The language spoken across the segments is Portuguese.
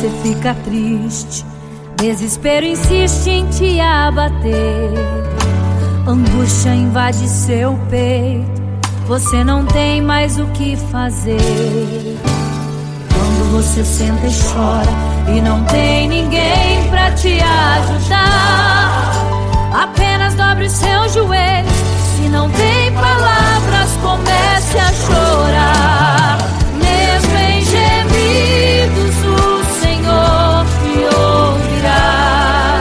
você fica triste, desespero insiste em te abater, angústia invade seu peito, você não tem mais o que fazer. Quando você senta e chora e não tem ninguém pra te ajudar, apenas dobre os seus joelhos. Se não tem palavras, comece a chorar. Mesmo em gemidos, o Senhor te ouvirá.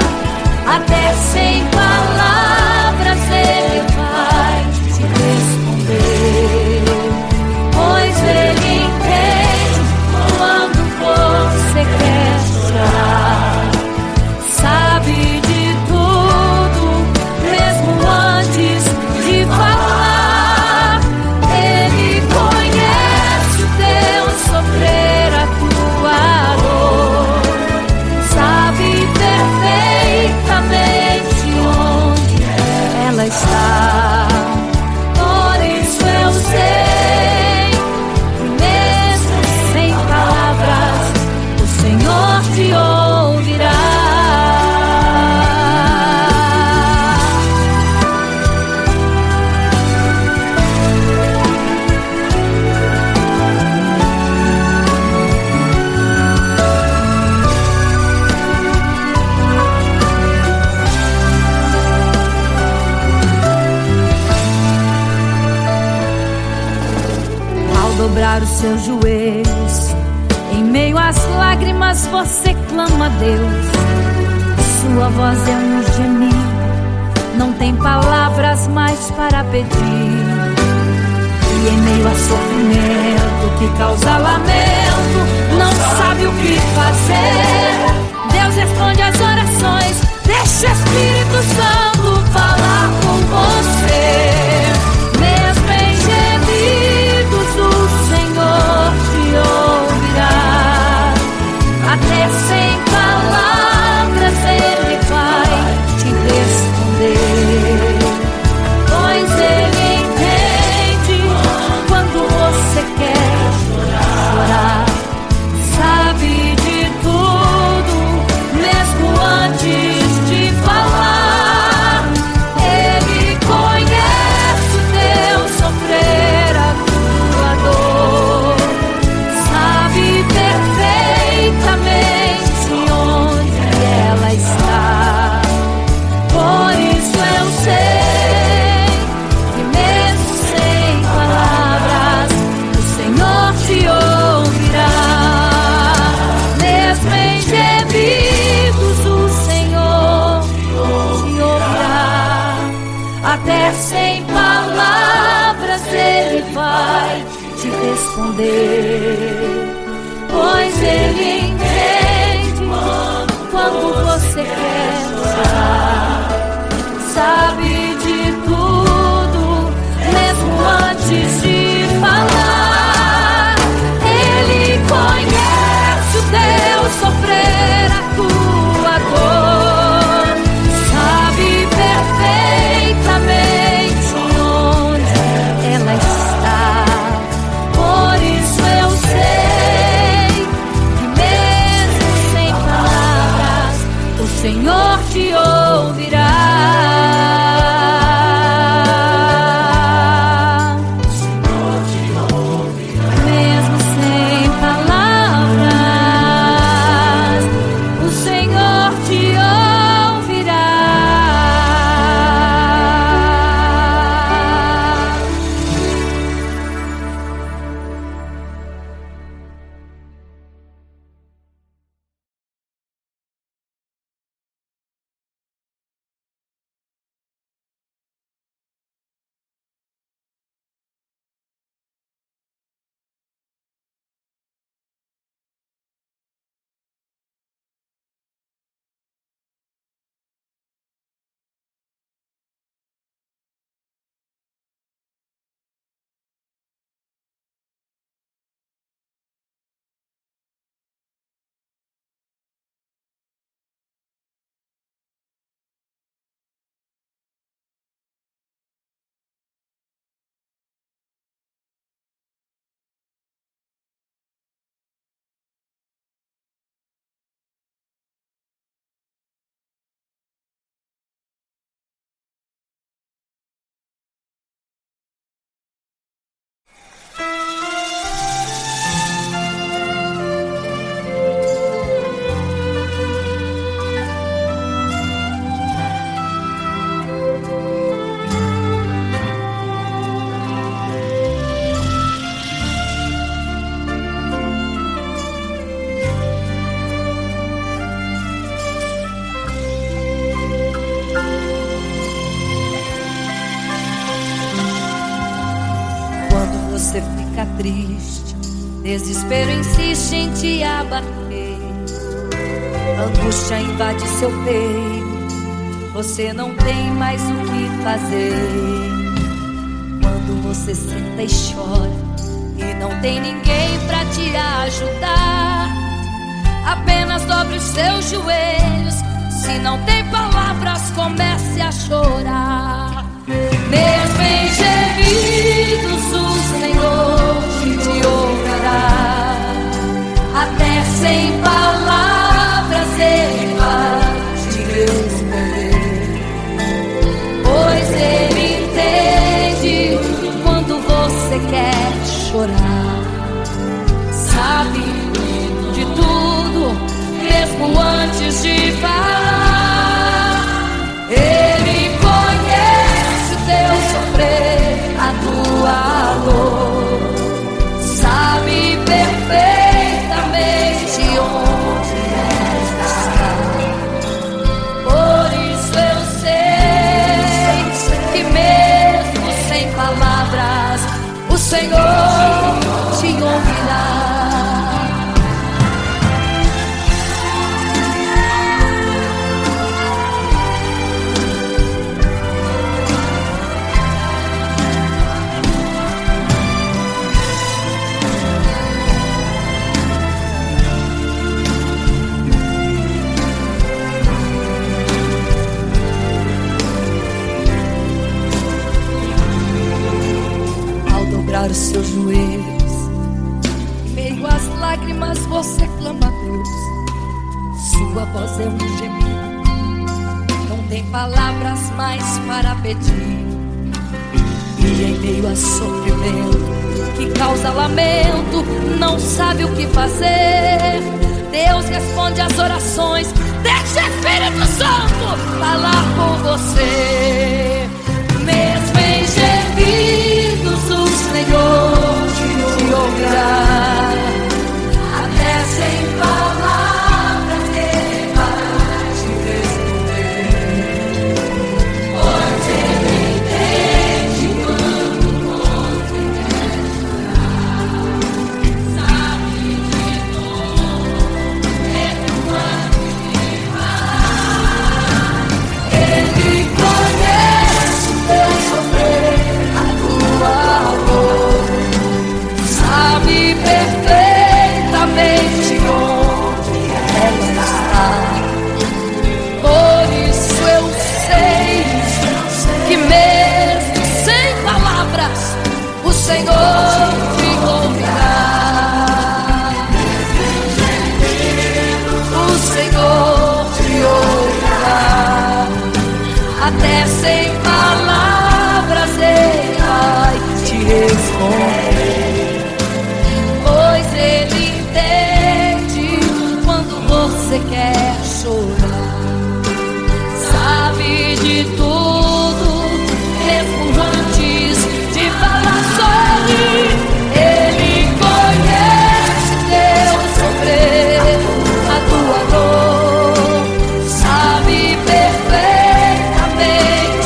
Até sem palavras Ele vai te responder, pois Ele entende quando você quer chorar. Sabe de tudo, mesmo antes de falar. Ele conhece o teu sofrer, a tua dor. Sabe perfeitamente onde ela está. Por isso eu sei que mesmo sem palavras o Senhor te ouvirá. Dobrar os seus joelhos, em meio às lágrimas você clama a Deus. Sua voz é um gemido, não tem palavras mais para pedir. E em meio a sofrimento que causa lamento, não sabe o que fazer. Deus responde às orações, deixa o Espírito Santo falar com você. Mesmo em gemidos o Senhor te ouvirá. Até sem palavras Ele vai te responder, pois Ele entende quando você quer chorar. Sabe de tudo, mesmo antes de falar. Ele conhece o teu sofrer, a tua dor. Sabe perfeitamente onde ela está. Por isso eu sei que mesmo sem palavras o Senhor te ouvirá. Mesmo em gemidos o Senhor te ouvirá. Até sem palavras Ele vai te responder, pois Ele entende quando você quer chorar. Sabe de tudo, mesmo antes de falar. Ele conhece o teu sofrer, a tua dor. Sabe perfeitamente onde ela está. Por isso eu sei triste, desespero insiste em te abater, angústia invade seu peito, você não tem mais o que fazer. Quando você senta e chora e não tem ninguém pra te ajudar, apenas dobre os seus joelhos. Se não tem palavras, comece a chorar. Mesmo em gemidos, o Senhor te ouvirá. Até sem palavras Ele vai te responder, pois Ele entende quando você quer chorar. Sabe de tudo, mesmo antes de falar. Ele conhece teu sofrer, a tua dor, sabe perfeitamente onde está. Por isso eu sei que mesmo sem palavras o Senhor te ouvirá. Os seus joelhos, em meio às lágrimas você clama a Deus. Sua voz é um gemido, não tem palavras mais para pedir. E em meio a sofrimento que causa lamento, não sabe o que fazer. Deus responde às orações, deixa o Espírito Santo falar por você. Mesmo em gemidos o Senhor te ouvirá. Até sem palavras Ele vai te responder, pois Ele entende quando você quer chorar. Sabe de tudo, mesmo antes de falar. Ele conhece teu sofrer, a tua dor, sabe perfeitamente onde ela está. Por isso eu sei que mesmo sem palavras o Senhor te ouvirá. O Senhor te ouvirá. Até sem palavras Ele vai te responder, pois Ele entende quando você quer chorar. Sabe de tudo, mesmo antes de falar sobre. Ele conhece teu sofrer, a tua dor, sabe perfeitamente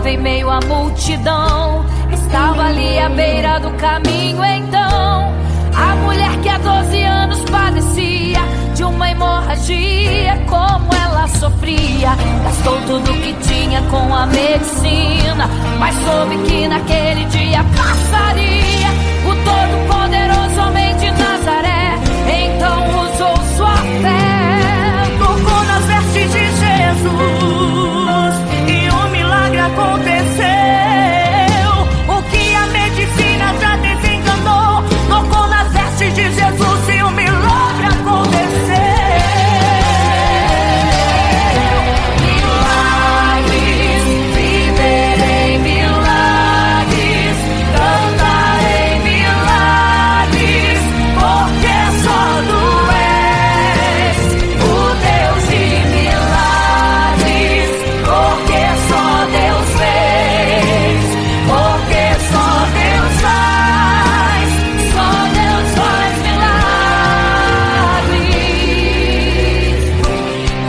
andava em meio à multidão, estava ali à beira do caminho. Então a mulher que há 12 anos padecia de uma hemorragia, como ela sofria, gastou tudo que tinha com a medicina, mas soube que naquele dia passaria. O todo-poderoso homem de Nazaré então usou sua fé, tocou nas vestes de Jesus e um milagre aconteceu. O que a medicina já desenganou, tocou nas vestes de Jesus e um milagre aconteceu. Milagres, viverei milagres, cantarei milagres, porque só tu és o Deus de milagres, porque só Deus fez, porque só Deus faz milagres.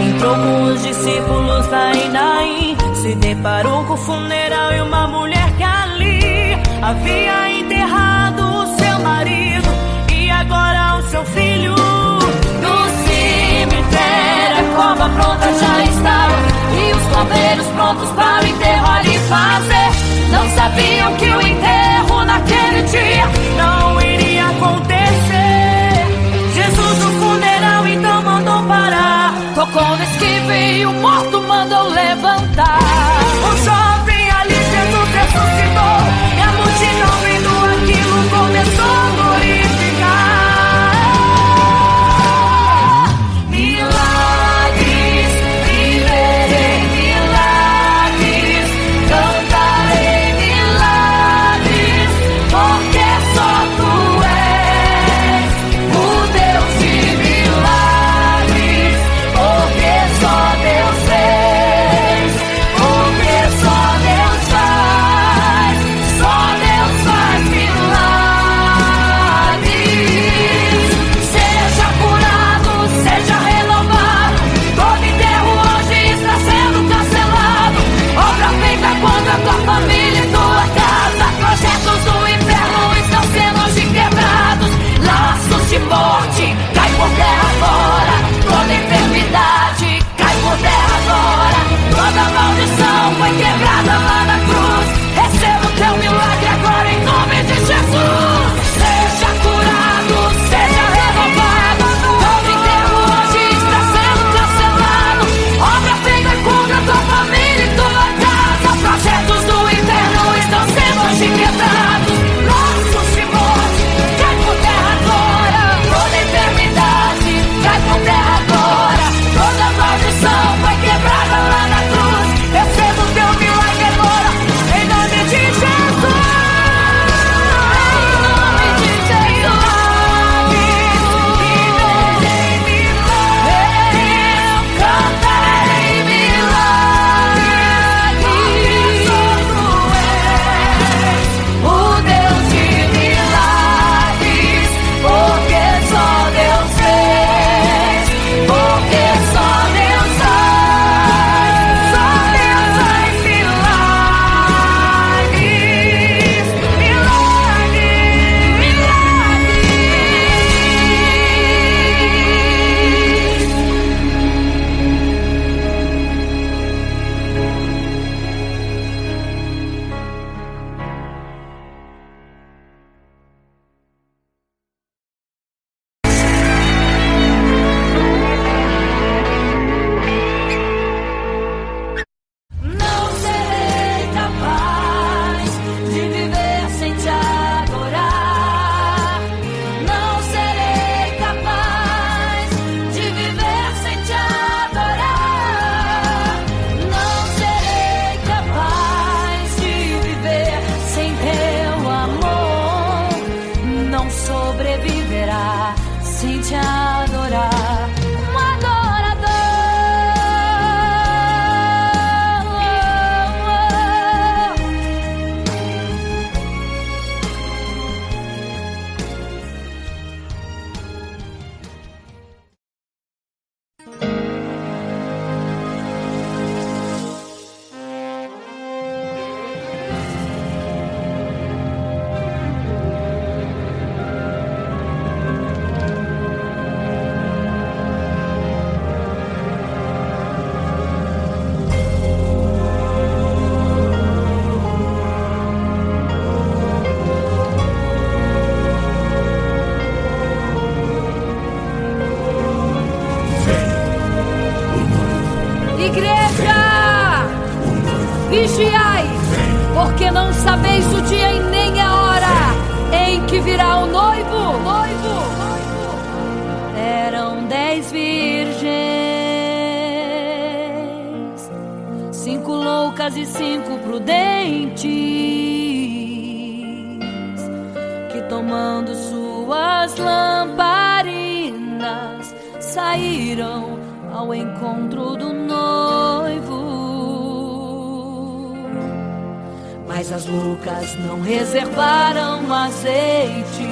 Entrou com os discípulos lá em Naim, se deparou com o funeral e uma mulher que ali havia enterrado o seu marido e agora o seu filho. No cemitério a cova pronta já estava e os bombeiros prontos para o enterro ali fazer. Não sabiam que o enterro naquele dia não iria acontecer. Jesus no funeral então mandou parar, tocou no esquive e o morto mandou levantar. O jovem ali Jesus ressuscitou e a multidão vendo aquilo começou a glorificar. Milagres, viverei milagres, cantarei milagres, vigiai, porque não sabeis o dia e nem a hora em que virá o noivo. Eram 10 virgens, 5 loucas e 5 prudentes, que tomando suas lamparinas saíram ao encontro do noivo. Mas as loucas não reservaram azeite.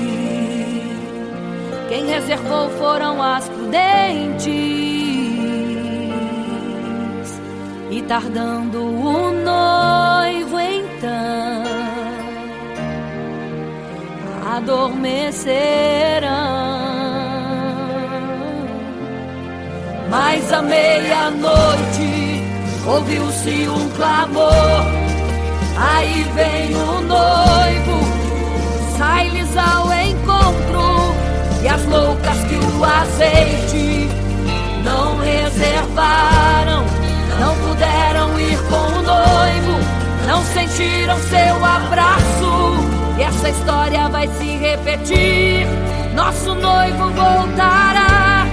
Quem reservou foram as prudentes. E tardando o noivo então, adormecerão. Mas à meia-noite ouviu-se um clamor: aí vem o noivo, sai-lhes ao encontro. E as loucas que o azeite não reservaram, não puderam ir com o noivo, não sentiram seu abraço. E essa história vai se repetir. Nosso noivo voltará,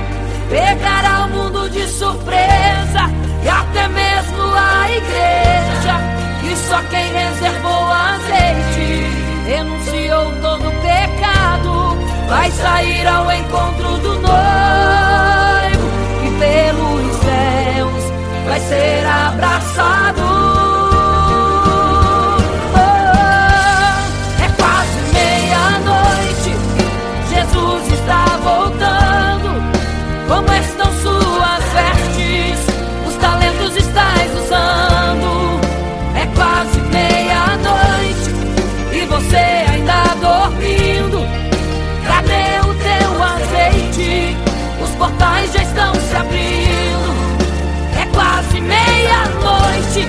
pegará o mundo de surpresa, e até mesmo a igreja. E só quem reservou azeite, renunciou todo pecado, vai sair ao encontro do noivo, e pelos céus vai ser abraçado. É quase meia-noite, Jesus está voltando. Como estão suas vestes? Os talentos estais usando. É quase meia-noite e você ainda dormindo. Cadê o teu azeite? Os portais já estão se abrindo. É quase meia-noite,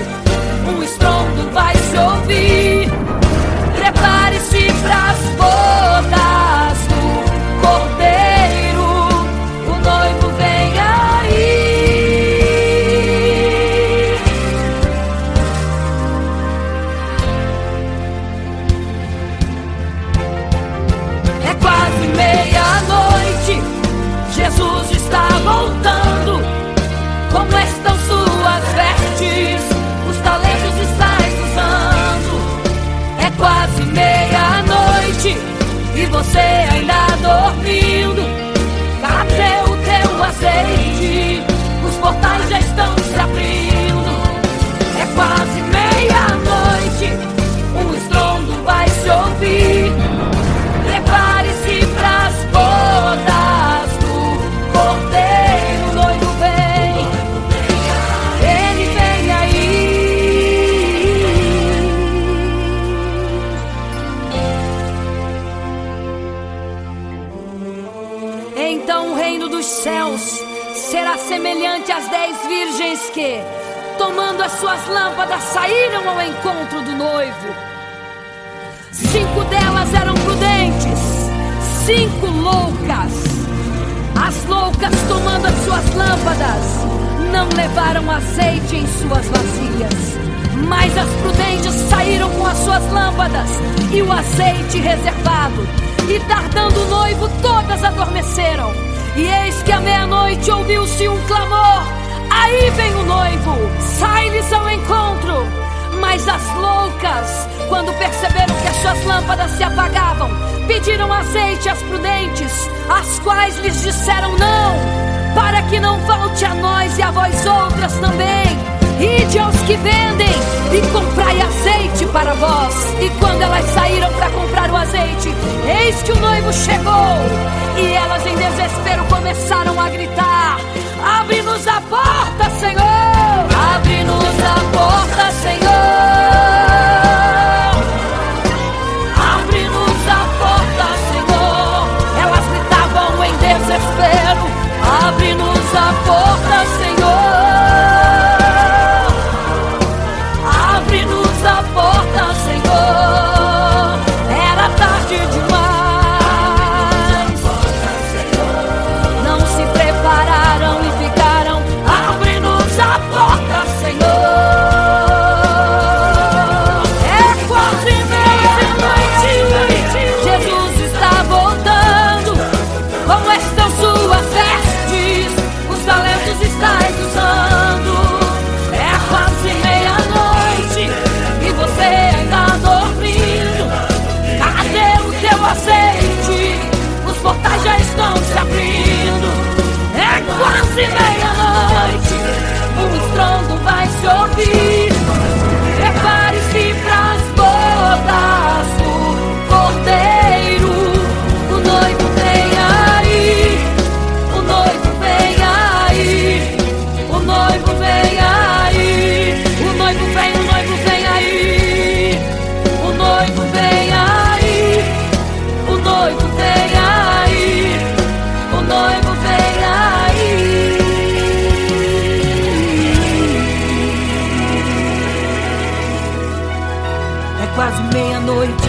um estrondo vai se ouvir. Prepare-se pras bodas do Cordeiro, o noivo vem aí. É quase meia-noite, Jesus está voltando. Como estão suas vestes? Os talentos estais usando. É quase meia-noite e você ainda dormindo. Cadê o teu azeite? Os portais já estão se abrindo. É quase meia-noite, um estrondo vai se ouvir. Prepare-se pras bodas do Cordeiro, o noivo vem, ele vem aí. Então o reino dos céus será semelhante às 10 virgens que, tomando as suas lâmpadas, saíram ao encontro do noivo. 5 delas eram prudentes, 5 loucas. As loucas, tomando as suas lâmpadas, não levaram azeite em suas vasilhas. Mas as prudentes saíram com as suas lâmpadas e o azeite reservado. E tardando o noivo, todas adormeceram. E eis que à meia-noite ouviu-se um clamor: aí vem o noivo, sai-lhes ao encontro. Mas as loucas, quando perceberam que as suas lâmpadas se apagavam, pediram azeite às prudentes, as quais lhes disseram: não, para que não falte a nós e a vós outras também. Ide aos que vendem e comprai azeite para vós. E quando elas saíram para comprar o azeite, eis que o noivo chegou. E elas em desespero começaram a gritar: abre-nos a porta, Senhor! Abre-nos a porta, Senhor! Abre-nos a porta, Senhor! Elas gritavam em desespero: abre-nos a porta, Senhor! Abre-nos a porta, Senhor! Era tarde demais. Não se prepare quase meia-noite.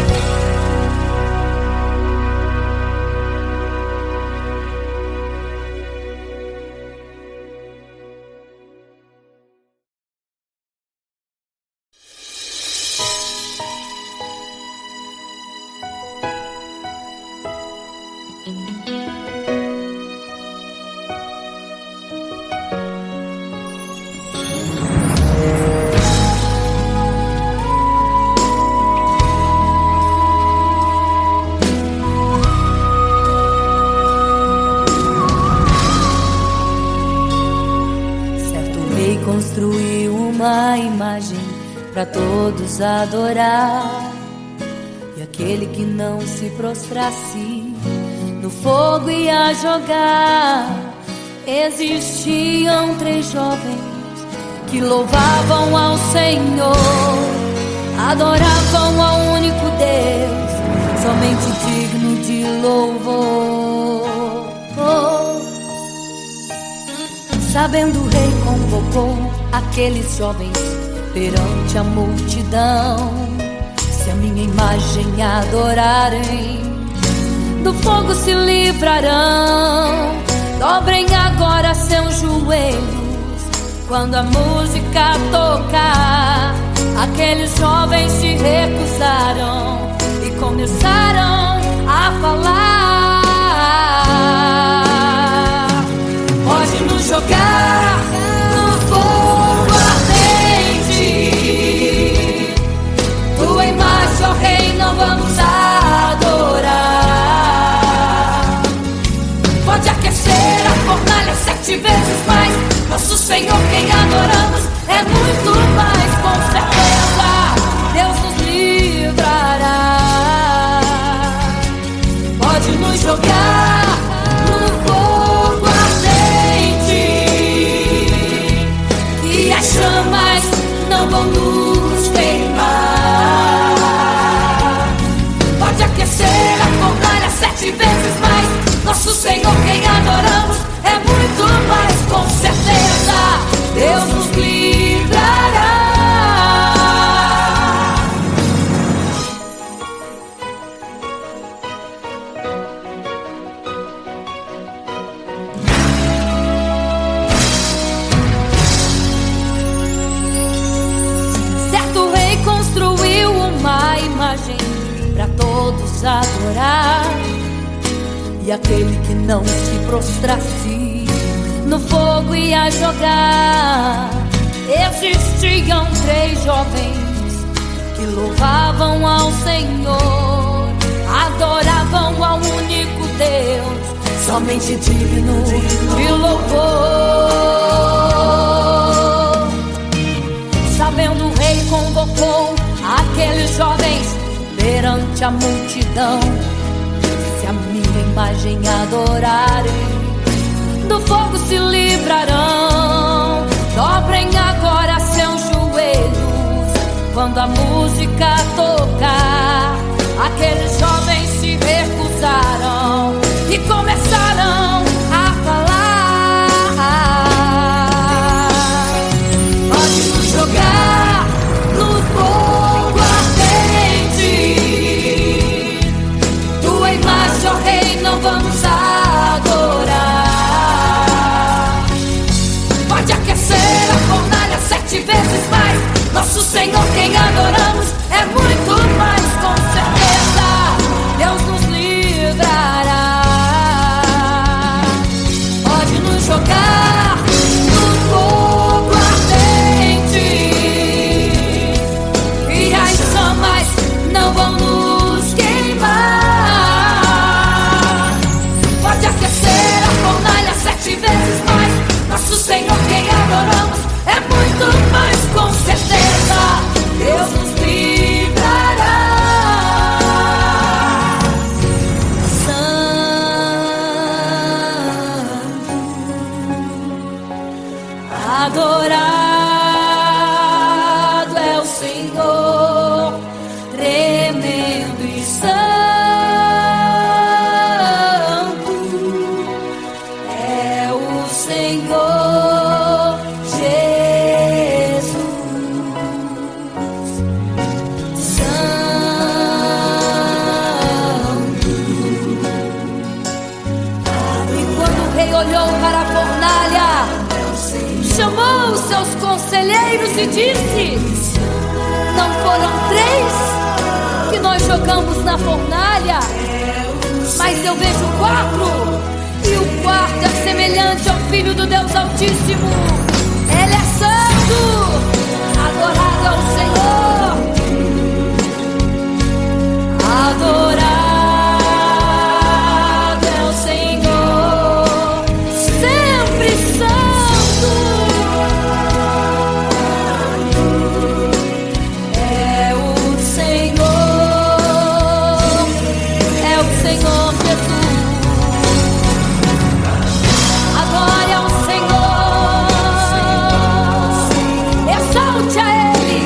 Construiu uma imagem para todos adorar, e aquele que não se prostrasse no fogo ia jogar. Existiam 3 jovens que louvavam ao Senhor, adoravam ao único Deus, somente digno de louvor. Sabendo, o rei convocou aqueles jovens perante a multidão. Se a minha imagem adorarem, do fogo se livrarão. Dobrem agora seus joelhos quando a música tocar. Aqueles jovens se recusaram e começaram a falar: pode nos jogar no fogo ardente, tua imagem, ó Rei, não vamos adorar. Pode aquecer a fornalha 7 vezes mais, nosso Senhor quem adoramos é muito mais. Com certeza Deus nos livrará. Pode nos jogar no fogo ardente, e as chamas não vão nos queimar. Pode aquecer a fornalha 7 vezes mais, nosso Senhor quem adoramos é muito mais. Com certeza Deus nos livrará. Certo rei construiu uma imagem para todos adorar, e aquele que não se prostrasse no fogo ia jogar. Existiam 3 jovens que louvavam ao Senhor, adoravam ao único Deus, somente digno de louvor. Sabendo, o rei convocou aqueles jovens perante a multidão. Se a minha imagem adorarem, do fogo se livrarão. Dobrem agora seus joelhos quando a música tocar. Aqueles jovens se recusaram e começaram a falar: pode nos jogar no fogo ardente, tua imagem, ó Rei, não vamos adorar. Pode aquecer a fornalha 7 vezes mais, nosso Senhor quem adoramos é muito mais. Com certeza conselheiros e disse: não foram 3 que nós jogamos na fornalha, mas eu vejo 4, e o quarto é semelhante ao Filho do Deus Altíssimo. Ele é santo, adorado ao Senhor, adorado é o Senhor, sempre santo. É o Senhor Jesus. Adore ao Senhor, exalte a Ele,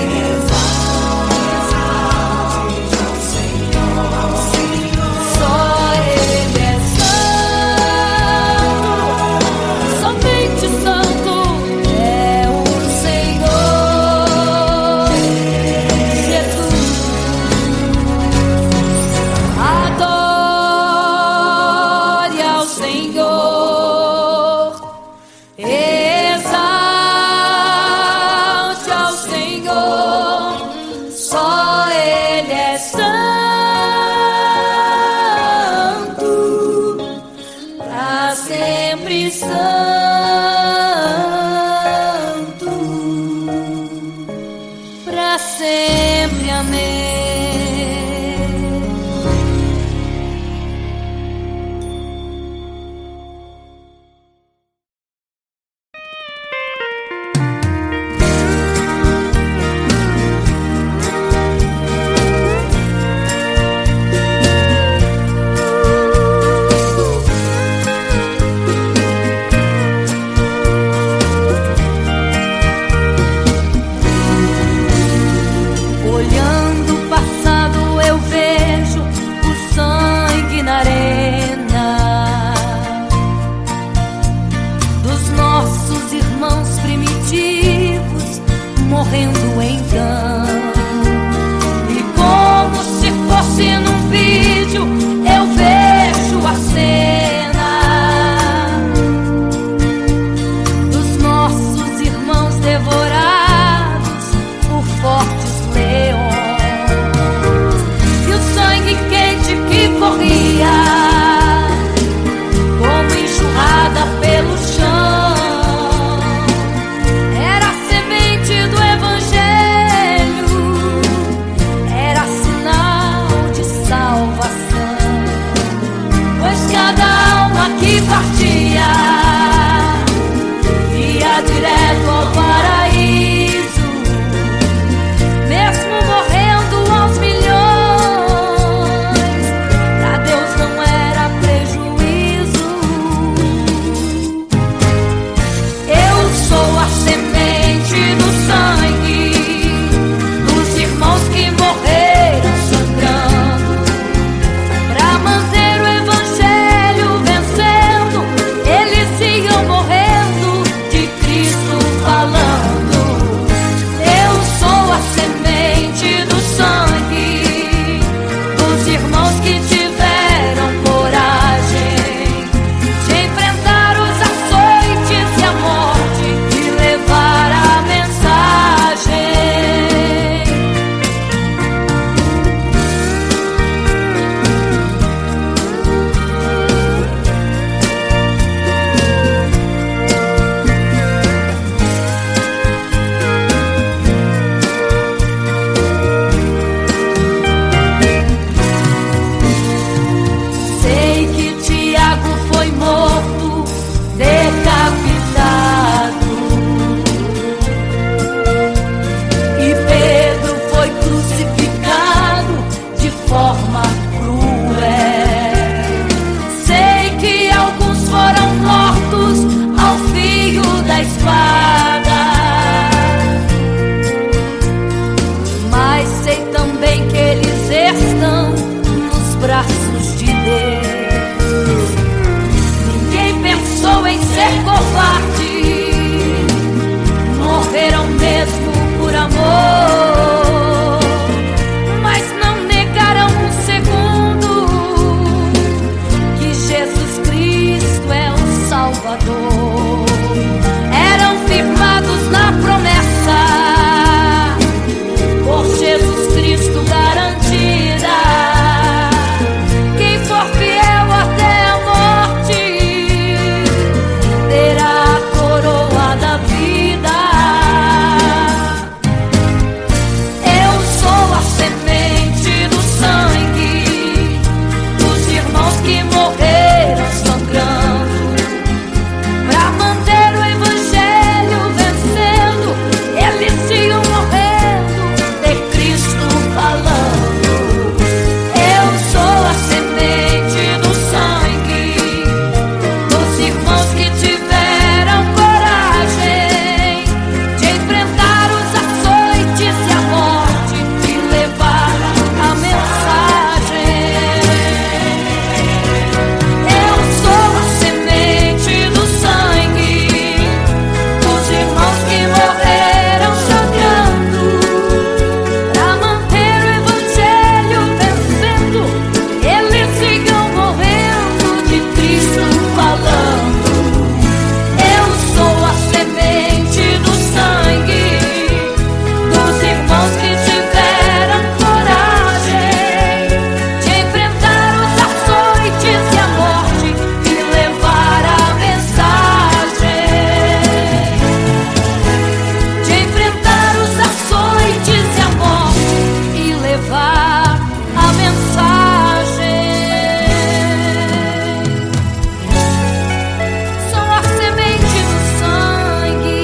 mensagem. Sou a semente do sangue.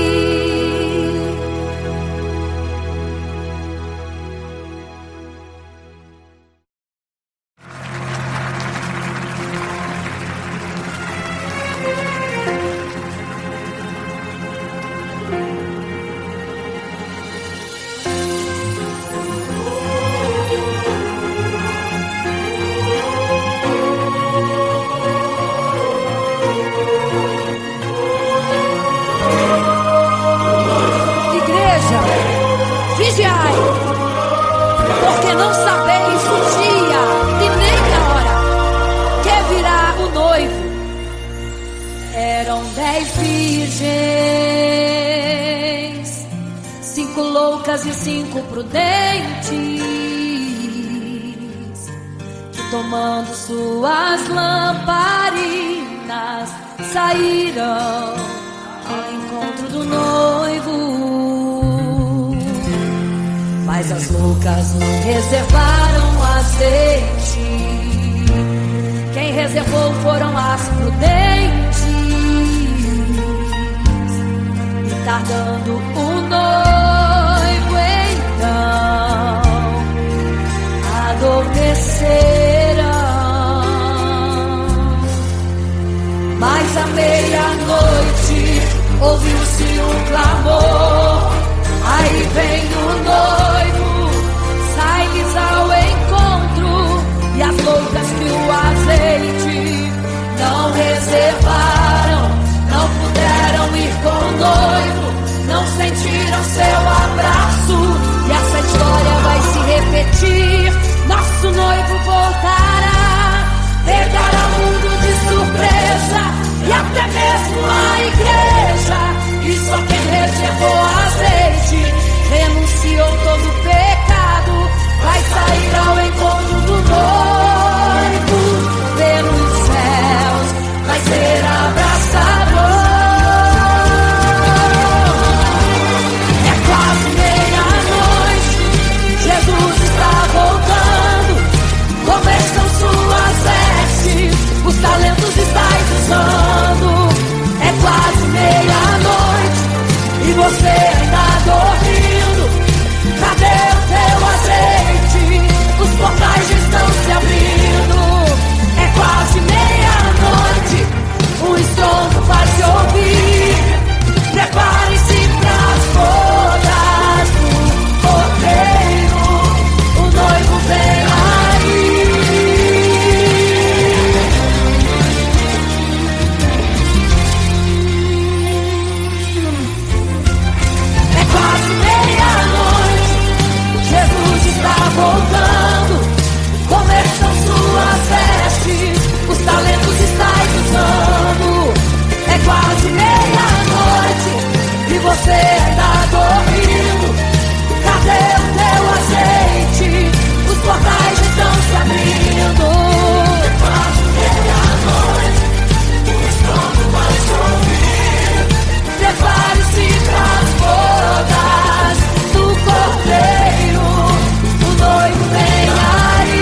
Igreja, vigiai, porque não sabeis o dia e nem a hora que virá o noivo. Eram 10 virgens, 5 loucas e 5 prudentes, que tomando suas lamparinas saíram ao encontro do noivo. Mas as loucas não reservaram azeite. Quem reservou foram as prudentes. E tardando o noivo então adormeceram. Mas à meia-noite ouviu-se um clamor. Aí vem o noivo, sai-lhes ao encontro. E as loucas que o azeite não reservaram, não puderam ir com o noivo, não sentiram seu abraço. E essa história vai se repetir. Nosso noivo voltará, pegará o mundo de surpresa, e até mesmo a igreja. E só quem reservou azeite, renunciou todo o pecado, vai sair ao encontro do noivo. Pelos céus vai ser abraçador. É quase meia-noite, Jesus está voltando. Começam suas vestes, os talentos estáis usando. É quase meia-noite e você ainda dormindo. Cadê o teu azeite? Os portais já estão se abrindo. É quase meia-noite, o estrondo vai se ouvir. Prepare-se pras bodas do cordeiro, o noivo vem aí. Jesus está voltando, começam suas vestes, os talentos estáis usando. É quase meia-noite e você ainda dormindo. Cadê o teu azeite? Os portais estão se abrindo. É quase meia-noite, o estrondo vai se ouvir. Prepare-se para as bodas do cordeiro, o noivo vem aí.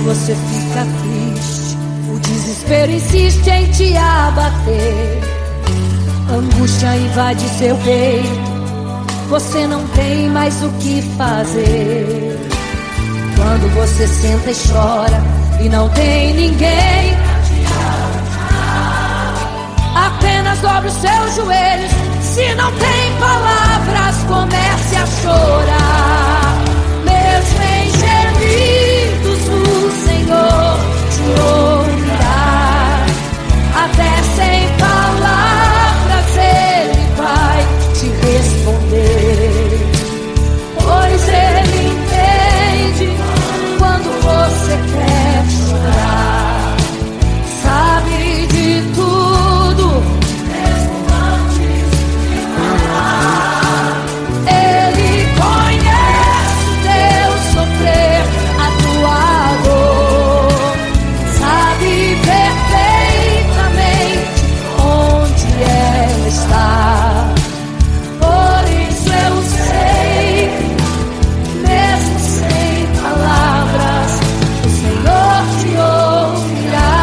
Você fica triste, o desespero insiste em te abater, a angústia invade seu peito, você não tem mais o que fazer. Quando você senta e chora e não tem ninguém, apenas dobre os seus joelhos. Se não tem palavras, comece a chorar. Mesmo em gemidos, o Senhor te ouvirá. Até sem palavras Ele vai te responder, pois Ele entende quando você quer chorar. Sabe de tudo, mesmo antes de falar. Ele conhece o teu sofrer, a tua dor. Sabe perfeitamente onde ela está. Por isso eu sei, mesmo sem palavras, o Senhor te ouvirá.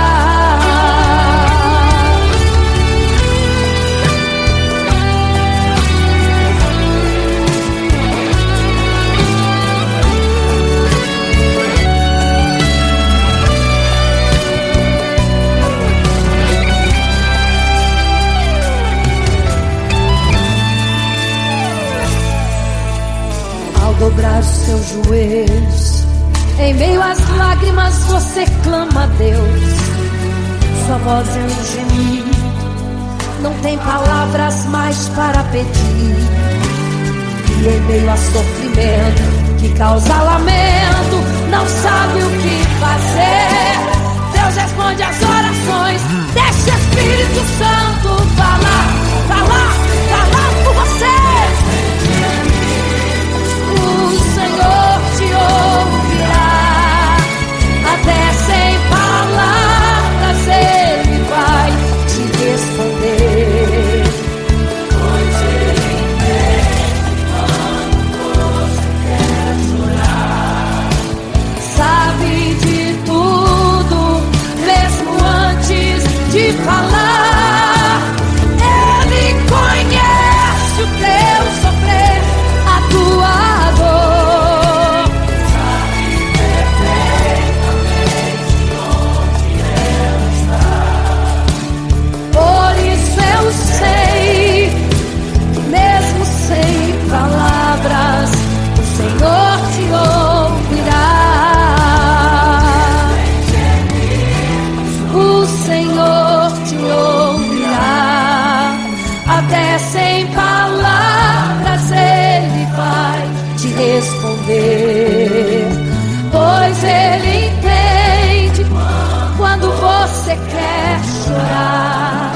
Ao dobrar os seus joelhos, em meio às lágrimas você clama a Deus. Sua voz é um gemido, não tem palavras mais para pedir. E em meio a sofrimento que causa lamento, não sabe o que fazer. Deus responde às orações, deixa o Espírito Santo falar, falar, falar por você. O Senhor te ouvirá, até sem palavras Ele vai te responder, pois Ele entende quando você quer chorar. Sabe de tudo, mesmo antes de falar. Ele conhece o teu sofrer, a tua dor. Sabe perfeitamente onde ela está. Por isso eu sei, mesmo sem palavras, o Senhor te ouvirá. O Senhor te ouvirá. Até sem palavras Ele vai te responder, pois Ele entende quando você quer chorar.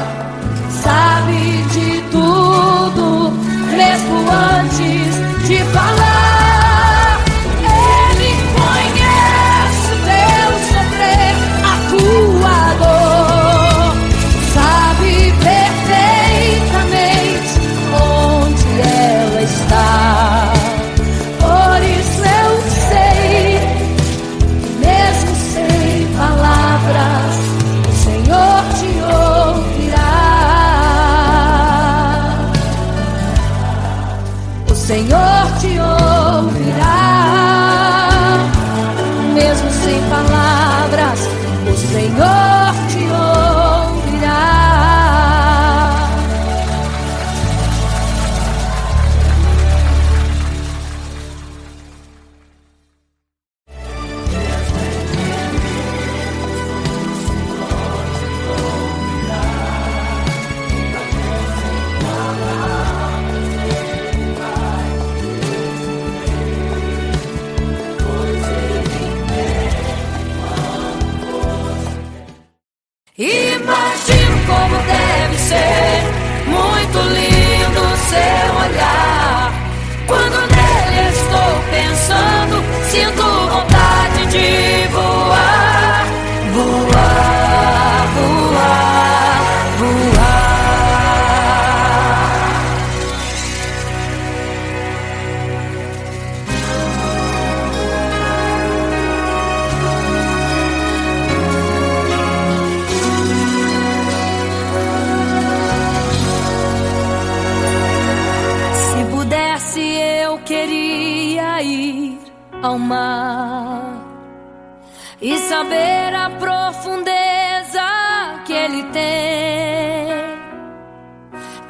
Sabe de tudo, mesmo antes de falar. Ele conhece o teu sofrer, a tua dor. Sabe perfeitamente onde ela está. Por isso eu sei, mesmo sem palavras, o Senhor te ouve. palavras, o Senhor te ouvirá. Imagino como deve ser muito lindo o seu olhar. Quando nele estou pensando, sinto vontade de voar, voar, voar, voar. Eu queria ir ao mar e saber a profundeza que ele tem.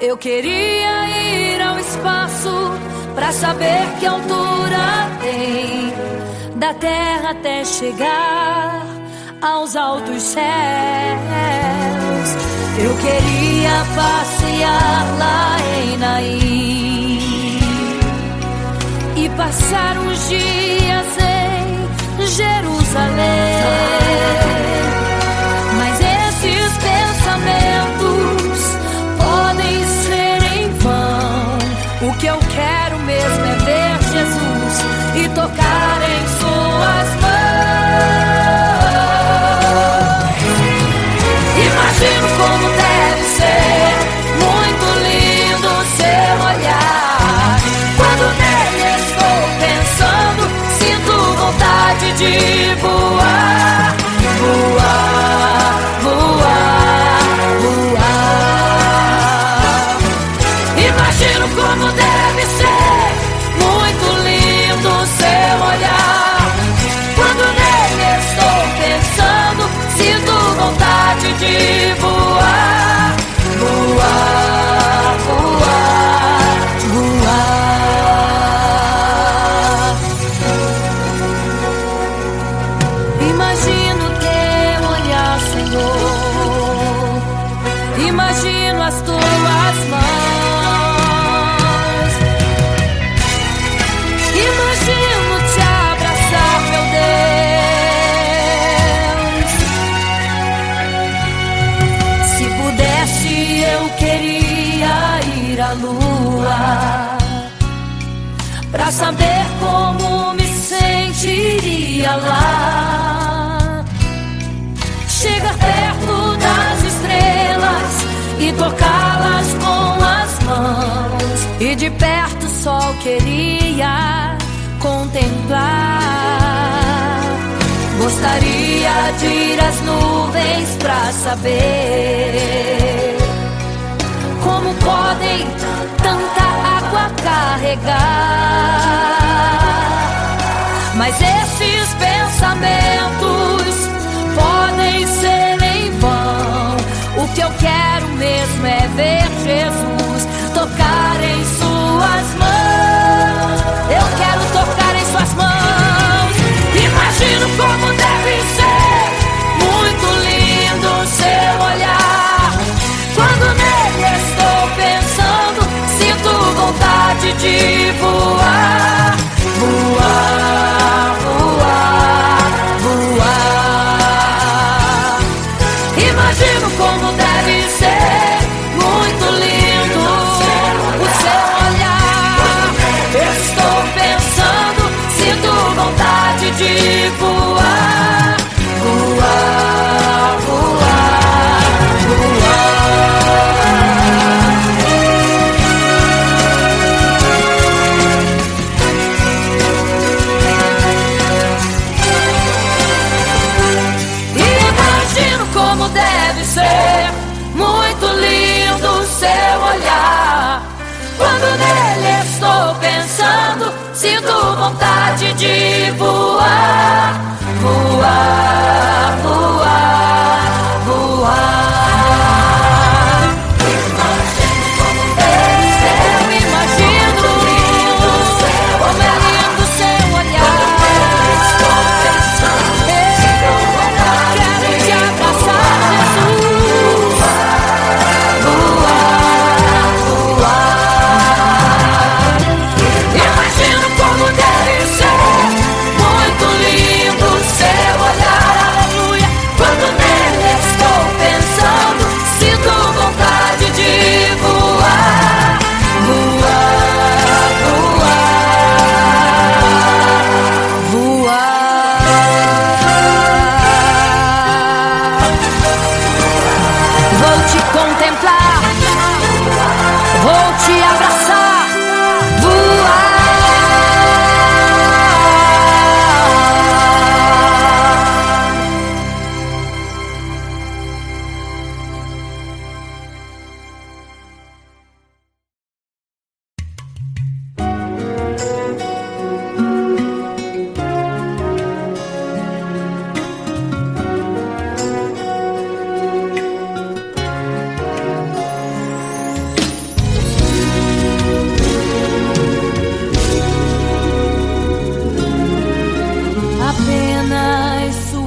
Eu queria ir ao espaço pra saber que altura tem, da terra até chegar aos altos céus. Eu queria passear lá em Naim e passar uns dias em Jerusalém. Mas esses pensamentos podem ser em vão. O que eu quero mesmo é ver Jesus e tocar em suas mãos. Imagino como deve ser muito lindo o seu olhar. Quando nele estou pensando, sinto vontade de voar, voar, voar, voar. Imagino como deve ser muito lindo o seu olhar. Quando nele estou pensando, sinto vontade de voar, voar, voar, voar. Imagino teu olhar, Senhor. Imagino as tuas mãos. Imagino te abraçar, meu Deus. Se pudesse, eu queria ir à lua pra saber como me sentiria lá. Chegar perto das estrelas e tocá-las com as mãos. E de perto só queria contemplar. Gostaria de ir às nuvens pra saber como podem tanta água carregar. Mas esses pensamentos podem ser em vão. O que eu quero mesmo é ver Jesus tocar em suas mãos. Eu quero tocar em suas mãos. Imagino como deve ser muito lindo o seu olhar. Quando nele estou pensando, sinto vontade de voar, voar, voar, voar. Imagino como deve ser muito lindo o seu olhar. Estou pensando, sinto vontade de voar, voar, voar, voar. Imagino como deve ser muito lindo o seu olhar. Quando nele estou pensando, sinto vontade de voar, voar.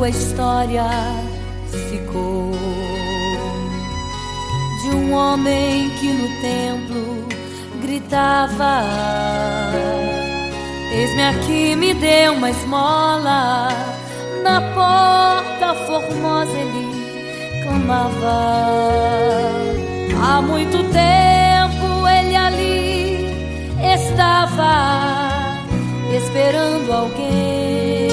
sua história ficou de um homem que no templo gritava: eis-me aqui, me dê uma esmola. Na porta formosa ele clamava. Há muito tempo ele ali estava esperando alguém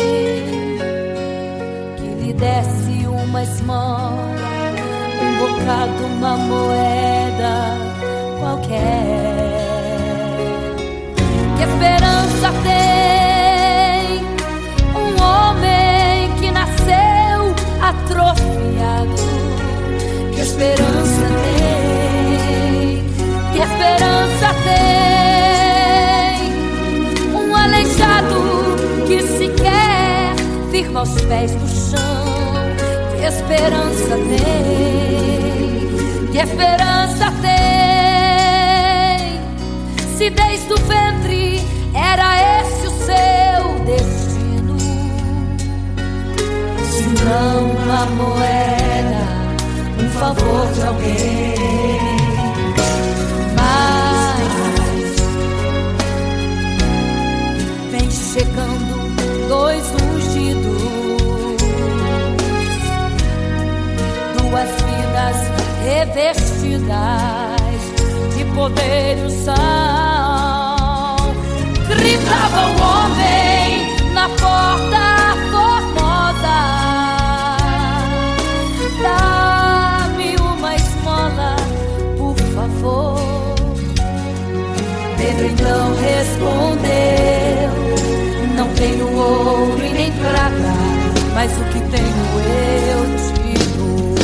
que lhe desse uma esmola, um bocado, uma moeda qualquer. Que esperança tem um homem que nasceu atrofiado? Que esperança tem? Que esperança tem um aleijado que sequer firma os pés no chão? Que esperança tem? Que esperança tem? Se desde o ventre era esse o seu destino, se não uma moeda, um favor de alguém. Mas vem chegando dois ungidos, duas vidas revestidas de poder e unção. Gritava o homem na porta formosa: dá-me uma esmola, por favor. Pedro então respondeu: não tenho ouro e nem prata, mas o que tenho eu te dou.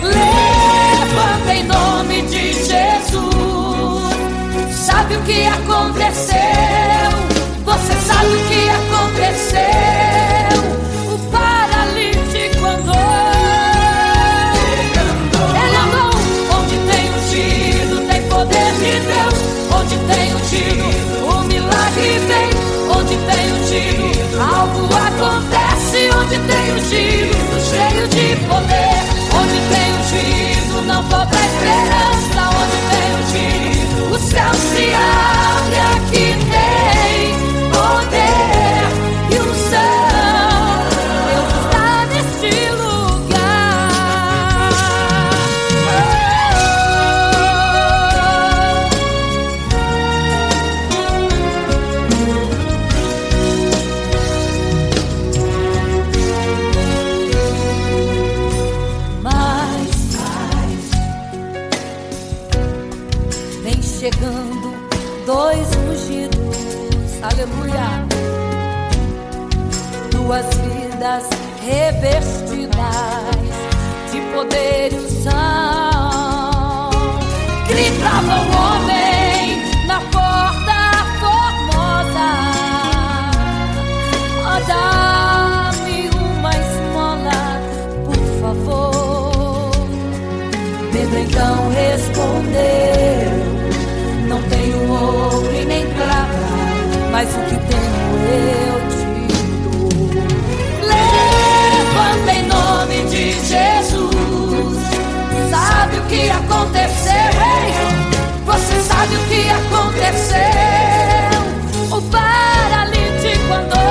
Levanta em nome de Jesus. Sabe o que aconteceu? Você sabe o que aconteceu? O paralítico andou. Ele andou. Onde tem ungido, tem poder de Deus. Onde tem ungido, o milagre vem. Onde tem ungido, algo acontece. Onde tem ungido, cheio de poder. Onde tem ungido, não falta esperança. Onde tem ungido, o céu se abre. Aqui tem poder e unção. Deus está neste lugar. Vem chegando dois ungidos, aleluia, duas vidas revestidas de poder e unção. Gritava o homem na porta formosa: oh, dá-me uma esmola, por favor. Pedro então respondeu: não tenho ouro e nem prata, mas o que tenho eu te dou. Levanta em nome de Jesus. Sabe o que aconteceu? Você sabe o que aconteceu? O paralítico andou.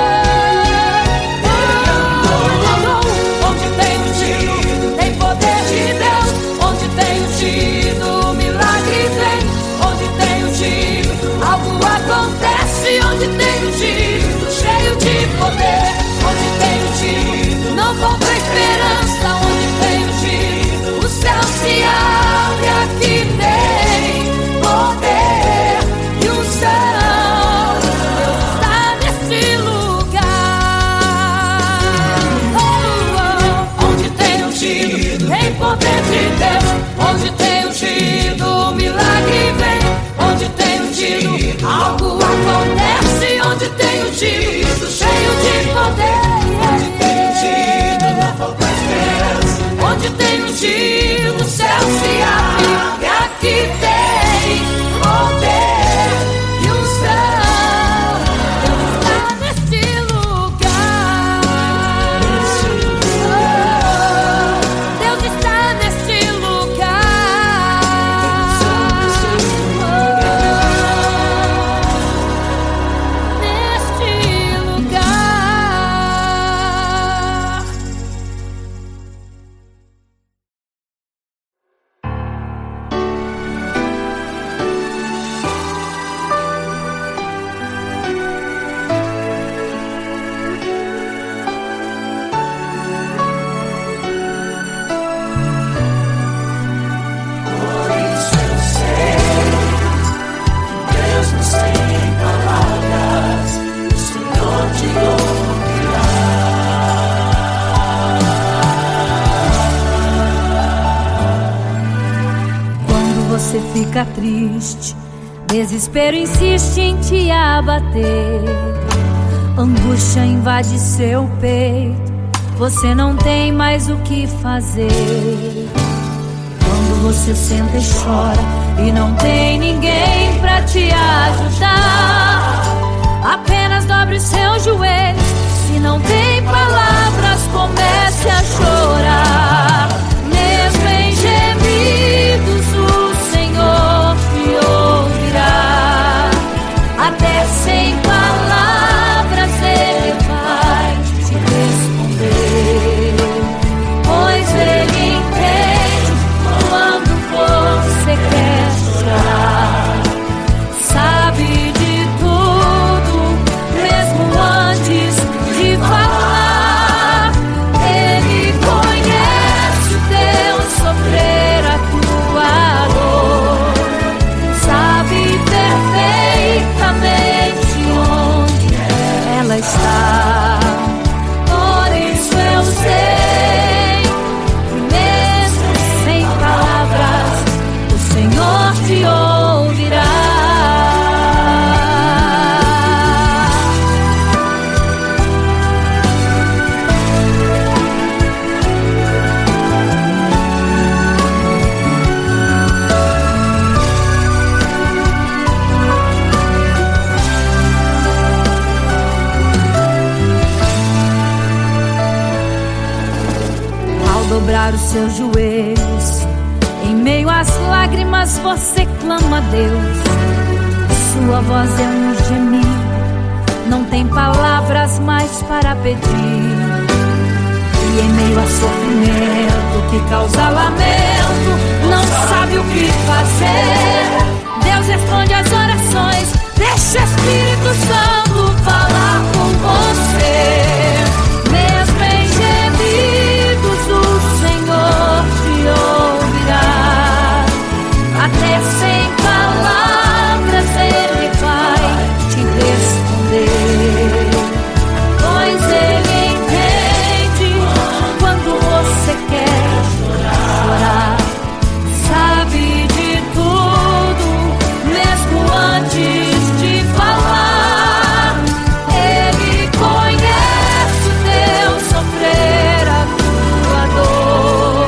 Onde tem ungido, tem poder de Deus. Onde tem ungido, o milagre vem. Onde tem ungido, algo acontece. Onde tem ungido, cheio de poder. Onde tem ungido, não falta esperança. Onde tem ungido, o céu se abre. Aqui tem poder e unção. Deus está neste lugar. Onde tem ungido, tem poder de Deus. Onde tem ungido, o milagre vem. Onde tem ungido, algo acontece. Onde tem ungido, cheio de poder. Onde tem ungido, não falta esperança. Onde tem ungido, o céu se abre. Aqui tem poder e unção. Deus está neste lugar. fica triste, desespero insiste em te abater, angústia invade seu peito, você não tem mais o que fazer. Quando você senta e chora e não tem ninguém pra te ajudar, apenas dobre os seus joelhos. Se não tem palavras, comece a chorar. Mesmo em gemidos, o Senhor te ouvirá. Até sem palavras Ele vai te responder, pois Ele entende quando você quer chorar. Sabe de tudo, mesmo antes de falar. Ele conhece o teu sofrer, a tua dor. Sabe perfeitamente onde ela está. Por isso eu sei que mesmo sem palavras o Senhor te ouvirá. Ao dobrar os seus joelhos, em meio às lágrimas você clama a Deus. Sua voz é um gemido, não tem palavras mais para pedir. E em meio a sofrimento que causa lamento, não sabe o que fazer. Deus responde às orações, deixa o Espírito Santo falar com você. Mesmo em gemidos o Senhor te ouvirá. Até sem palavras Ele vai te responder, pois Ele entende quando você quer chorar. Sabe de tudo, mesmo antes de falar. Ele conhece o teu sofrer, a tua dor.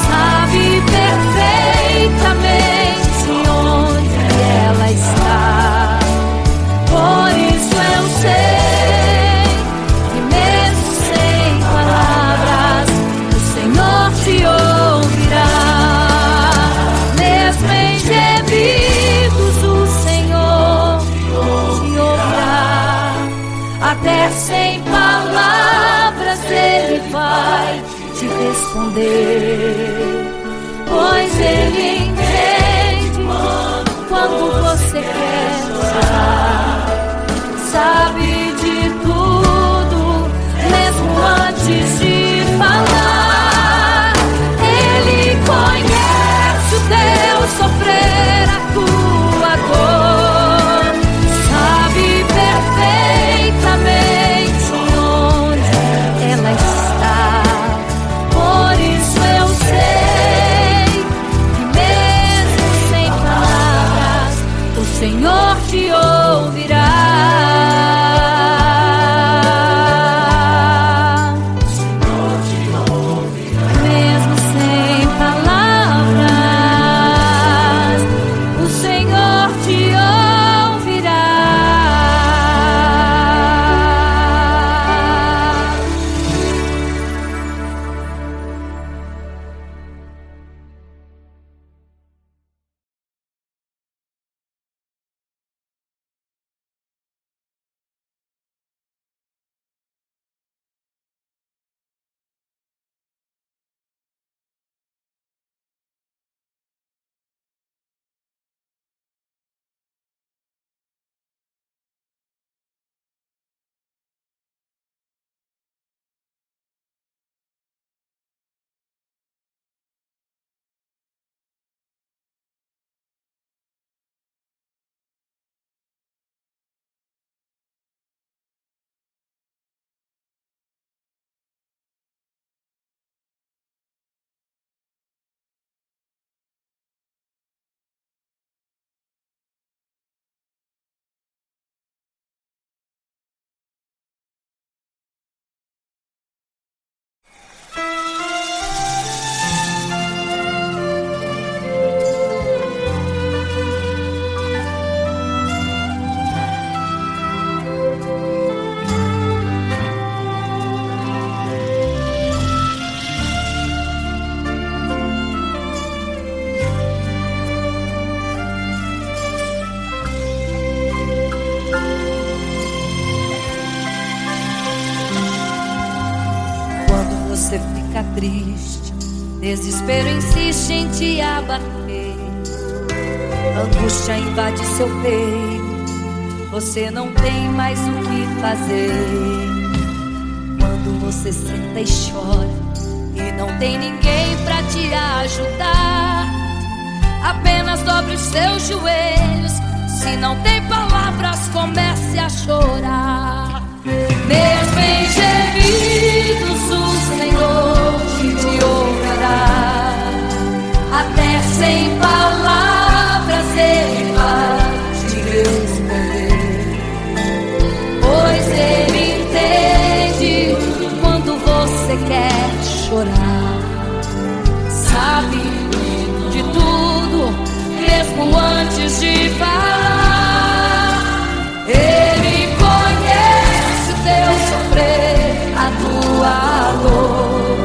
Sabe perfeitamente onde ela está. Por isso eu sei que mesmo sem palavras o Senhor te ouvirá. Mesmo em gemidos o Senhor te ouvirá. Até sem palavras Ele vai te responder, pois Ele entende quando você quer chorar. Sabe de tudo, mesmo antes de falar. Ele conhece o teu sofrer, a tua dor. Sabe perfeitamente onde ela está. Por isso eu sei que mesmo sem palavras o Senhor te ouvirá. você fica triste, desespero insiste em te abater, angústia invade seu peito, você não tem mais o que fazer. Quando você senta e chora e não tem ninguém pra te ajudar, apenas dobre os seus joelhos. Se não tem palavras, comece a chorar. Mesmo em gemidos, o Senhor te ouvirá. Até sem palavras Ele vai te responder, pois Ele entende quando você quer chorar. Sabe de tudo, mesmo antes de falar. Ele conhece o teu sofrer, a tua dor,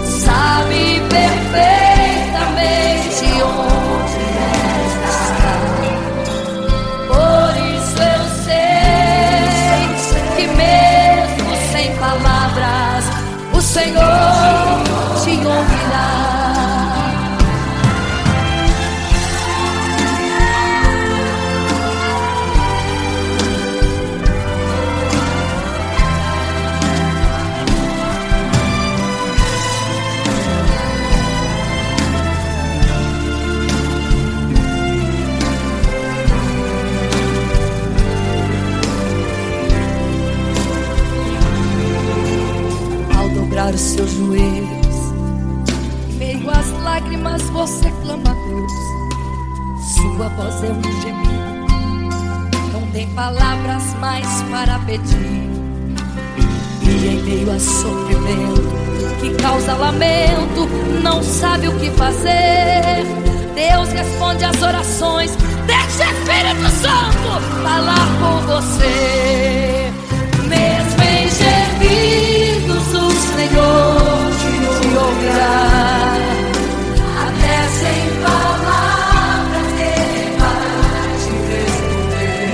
sabe perfeitamente onde está. Por isso eu sei que mesmo sem palavras o Senhor te ouvirá. Os seus joelhos, em meio às lágrimas você clama a Deus. Sua voz é um gemido, não tem palavras mais para pedir. E em meio a sofrimento que causa lamento, não sabe o que fazer. Deus responde às orações, deixa o Espírito Santo falar com você. Mesmo em gemidos o Senhor te ouvirá. Até sem palavras Ele vai te responder,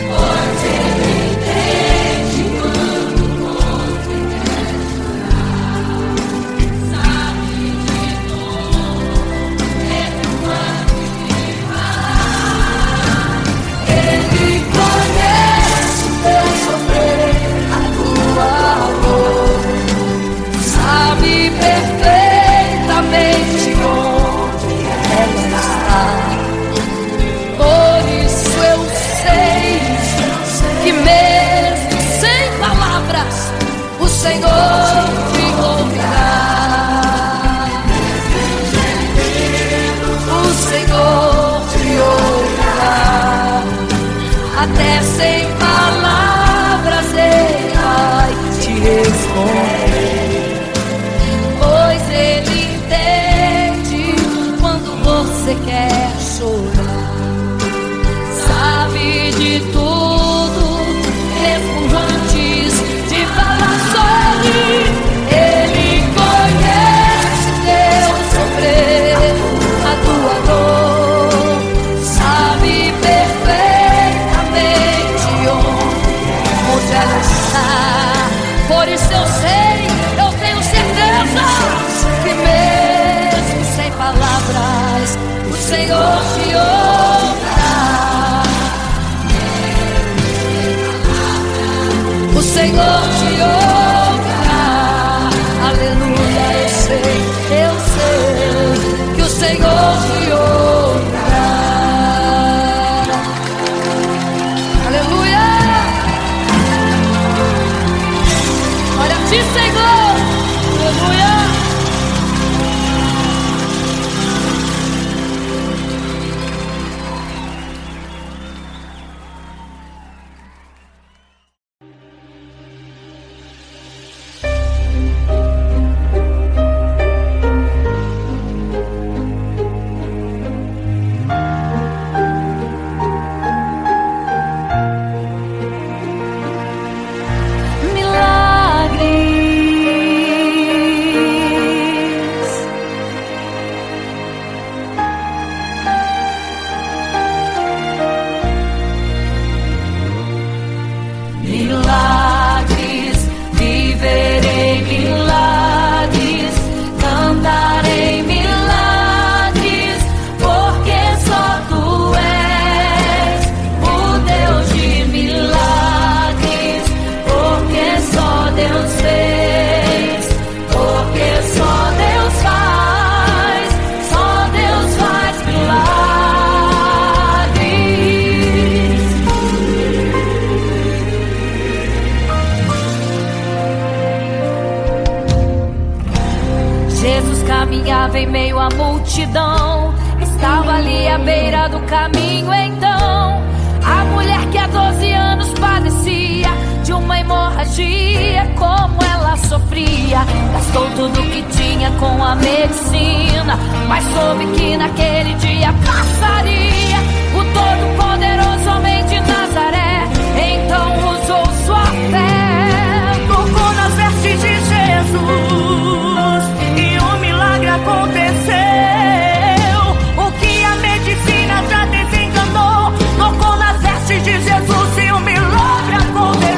pois Ele entende quando você quer chorar. Sabe de tudo, mesmo antes de falar. Ele conhece o teu sofrer, a tua dor, sabe perfeitamente onde ela está. Por isso eu sei que mesmo sem palavras o Senhor te ouvirá. O Senhor te ouvirá. Até sem palavras Ele vai te responder, pois Ele entende quando você quer chorar. Sabe de tudo, mesmo antes de falar sobre. Ele conhece teu sofrer, a tua dor, sabe perfeitamente onde ela está. Por isso eu sei, eu tenho certeza que mesmo sem palavras o Senhor te ouvirá. O Senhor te ouvirá. Aleluia, eu sei que o Senhor te ouvirá. Aleluia. Olha a ti, Senhor. Aleluia. Milagre caminhava em meio à multidão. Estava ali à beira do caminho então a mulher que há 12 anos padecia de uma hemorragia. Como ela sofria, gastou tudo que tinha com a medicina, mas soube que naquele dia passaria. O todo-poderoso homem de Nazaré então usou sua fé, tocou nas vestes de Jesus e um milagre aconteceu. O que a medicina já desenganou, tocou nas vestes de Jesus e um milagre aconteceu.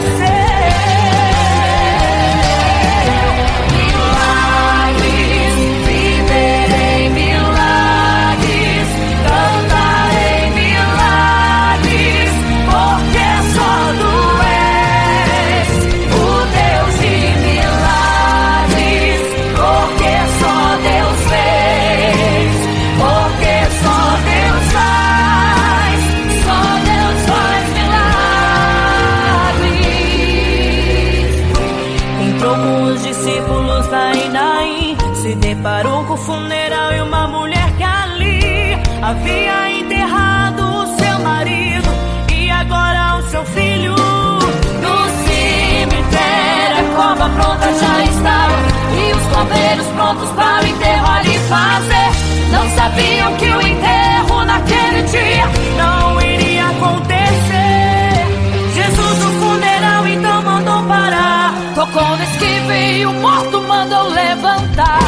Milagres, viverei milagres, cantarei milagres, porque só tu és o Deus de milagres, porque só Deus fez, porque só Deus faz milagres. Entrou com os discípulos lá em Naim, se deparou com o funeral e uma mulher que ali havia enterrado o seu marido e agora o seu filho. No cemitério a cova pronta já estava e os coveiros prontos para o enterro ali fazer. Não sabiam que o enterro naquele dia não iria acontecer. Jesus no funeral então mandou parar, tocou no esquife e o morto mandou levantar.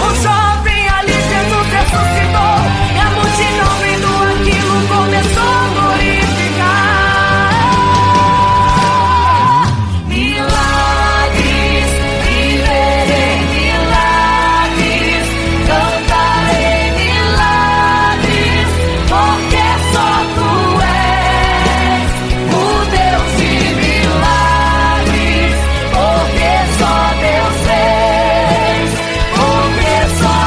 o jovem ali Jesus ressuscitou e a multidão vendo aquilo começou a glorificar. Milagres, viverei milagres, cantarei milagres, porque só tu és o Deus de milagres, porque só Deus fez, porque só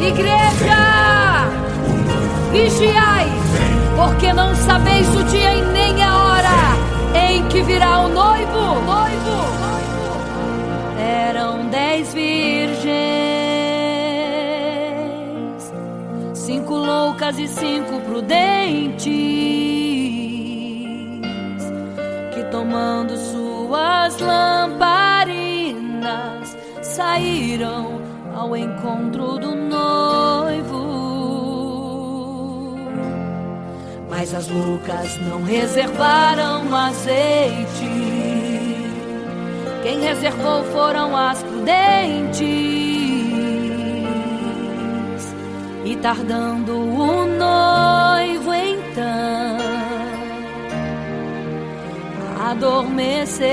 Igreja, vigiai, porque não sabeis o dia e nem a hora em que virá o noivo. Eram 10 virgens, 5 loucas e 5 prudentes, que tomando suas lamparinas saíram ao encontro do noivo. Mas as loucas não reservaram azeite. Quem reservou foram as prudentes. E tardando o noivo então, adormecerão.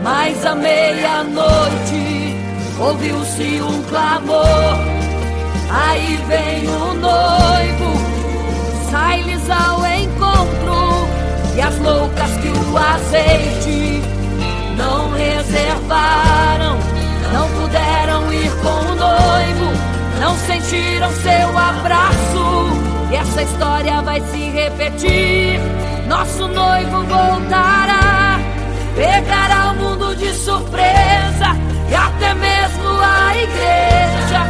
Mas à meia-noite ouviu-se um clamor: aí vem o noivo, sai-lhes ao encontro. E as loucas que o azeite não reservaram, não puderam ir com o noivo, não sentiram seu abraço. E essa história vai se repetir. Nosso noivo voltará, pegará o mundo de surpresa, e até mesmo a igreja.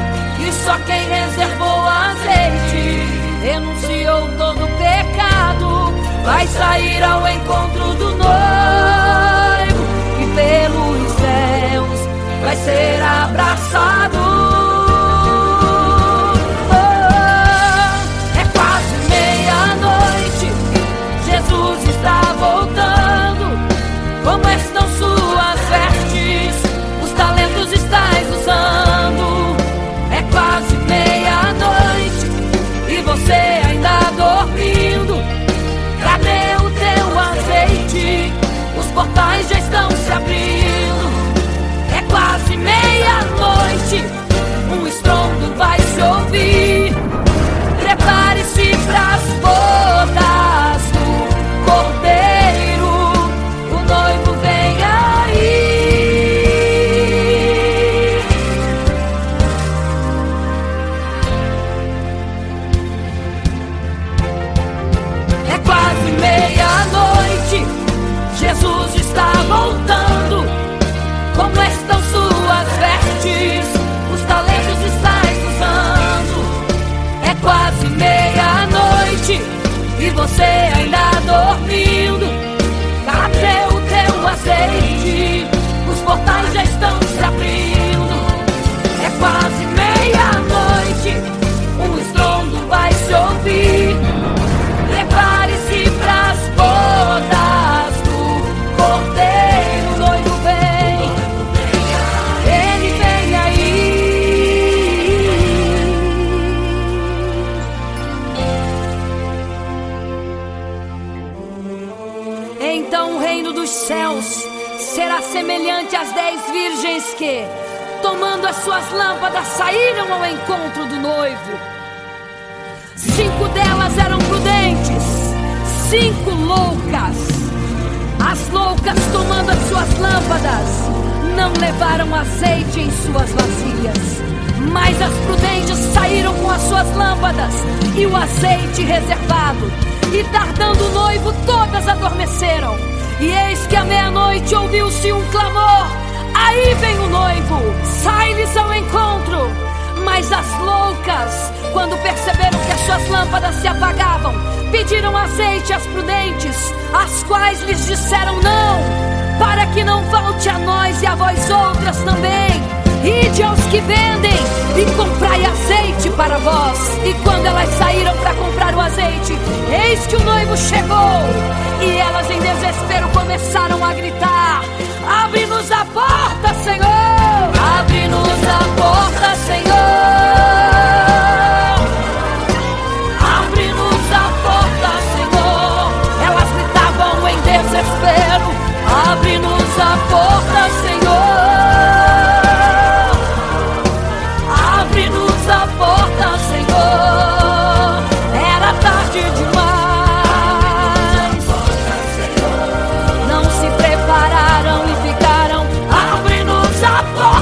E só quem reservou azeite, renunciou todo o pecado, vai sair ao encontro do noivo, e pelos céus vai ser abraçado. É quase meia-noite, Jesus está voltando. Como estão suas vestes? Os talentos estais usando. É quase meia-noite e você ainda dormindo. Cadê o teu azeite? Os portais já estão se abrindo. É quase meia-noite, um estrondo vai se ouvir. Prepare-se pras bodas do Cordeiro, o noivo vem aí. É quase meia-noite, Jesus está voltando. Como estão suas vestes? Os talentos estais usando. É quase meia-noite e você ainda dormindo. Cadê o teu azeite? Os portais já estão se abrindo. É quase meia-noite, um estrondo vai se ouvir. Prepare-se pras bodas do Cordeiro, o noivo vem, ele vem aí. Então o reino dos céus será semelhante às 10 virgens que, tomando as suas lâmpadas, saíram ao encontro do noivo. 5 delas eram prudentes, 5 loucas. As loucas, tomando as suas lâmpadas, não levaram azeite em suas vasilhas. Mas as prudentes saíram com as suas lâmpadas e o azeite reservado. E tardando o noivo, todas adormeceram. E eis que à meia-noite ouviu-se um clamor: aí vem o noivo, sai-lhes ao encontro. Mas as loucas, quando perceberam que as suas lâmpadas se apagavam, pediram azeite às prudentes, as quais lhes disseram: não, para que não falte a nós e a vós outras também. Ide aos que vendem e comprai azeite para vós. E quando elas saíram para comprar o azeite, eis que o noivo chegou. E elas em desespero começaram a gritar: abre-nos a porta, Senhor! Abre-nos a porta, Senhor! Abre-nos a porta, Senhor! Elas gritavam em desespero: abre-nos a porta, Senhor! Abre-nos a porta, Senhor! Era tarde demais. Não se prepararam e ficaram: abre-nos a porta!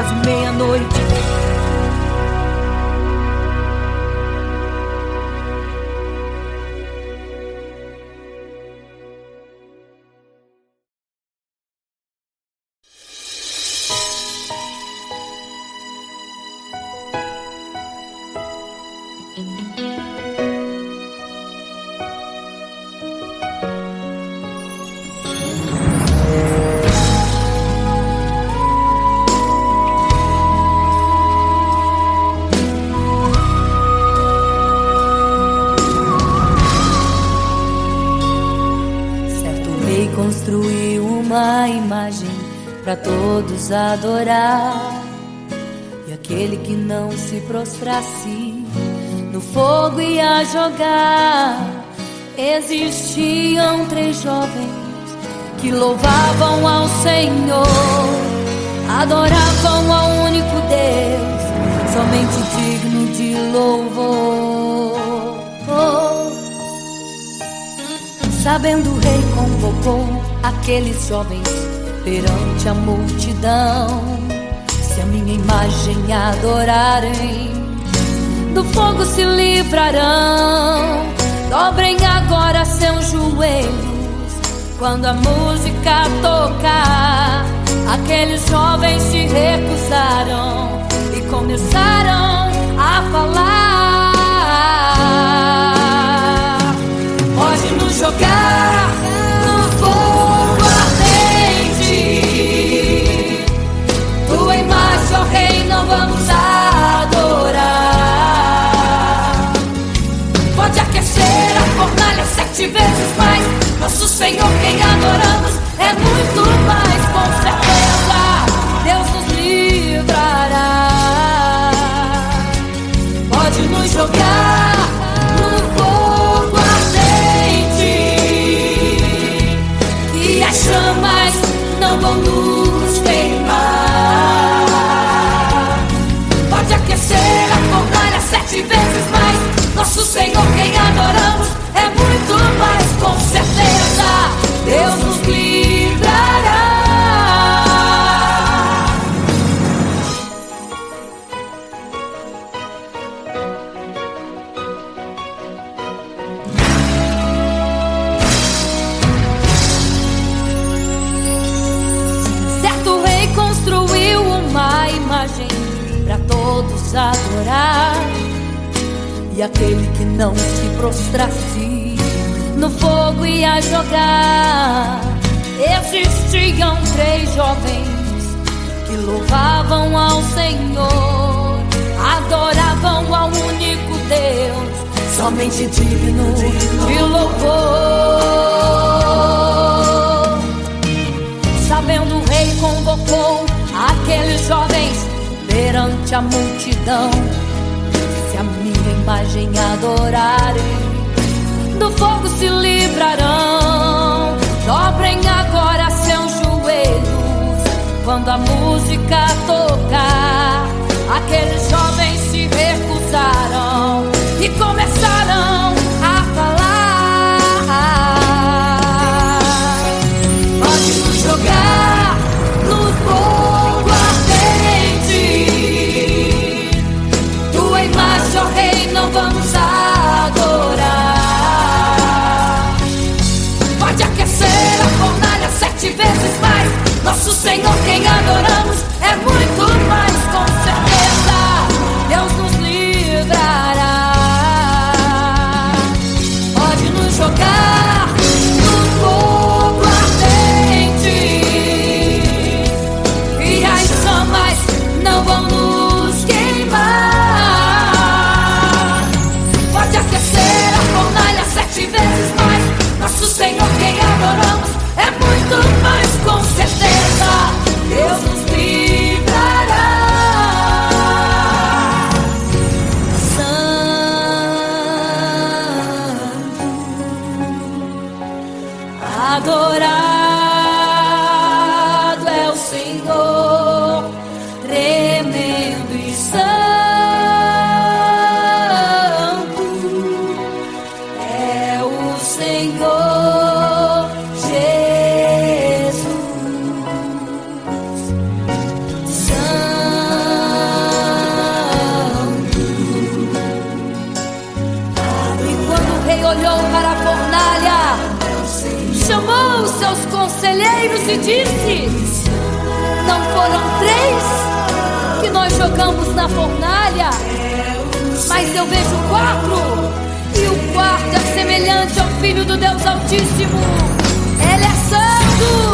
quase meia-noite. Construiu uma imagem para todos adorar, e aquele que não se prostrasse no fogo ia jogar. Existiam 3 jovens que louvavam ao Senhor, adoravam ao único Deus, somente digno de louvor. Sabendo, o rei convocou aqueles jovens perante a multidão. Se a minha imagem adorarem, do fogo se livrarão. Dobrem agora seus joelhos quando a música tocar. Aqueles jovens se recusaram e começaram a falar: pode nos jogar no fogo ardente, tua imagem, ó Rei, não vamos adorar. Pode aquecer a fornalha 7 vezes mais, nosso Senhor quem adoramos é muito mais. Com certeza Deus nos livrará. Pode nos jogar no fogo ardente, e as chamas não vão nos queimar. Pode aquecer a fornalha 7 vezes mais, nosso Senhor quem adoramos é muito mais. Com certeza Deus nos livrará. Certo rei construiu uma imagem para todos adorar, e aquele que não se prostrasse no fogo ia jogar. Existiam 3 jovens que louvavam ao Senhor, adoravam ao único Deus, somente digno de louvor. Sabendo, o rei convocou aqueles jovens perante a multidão. Se a minha imagem adorarem, do fogo se livrarão. Dobrem agora seus joelhos quando a música tocar. Aqueles jovens se recusaram e começaram a falar: pode nos jogar no fogo ardente, tua imagem, ó Rei, não vamos adorar. Pode aquecer a fornalha 7 vezes mais, nosso Senhor quem adoramos é muito mais. Com certeza conselheiros e disse: não foram 3 que nós jogamos na fornalha, mas eu vejo 4. E o quarto é semelhante ao Filho do Deus Altíssimo. Ele é santo.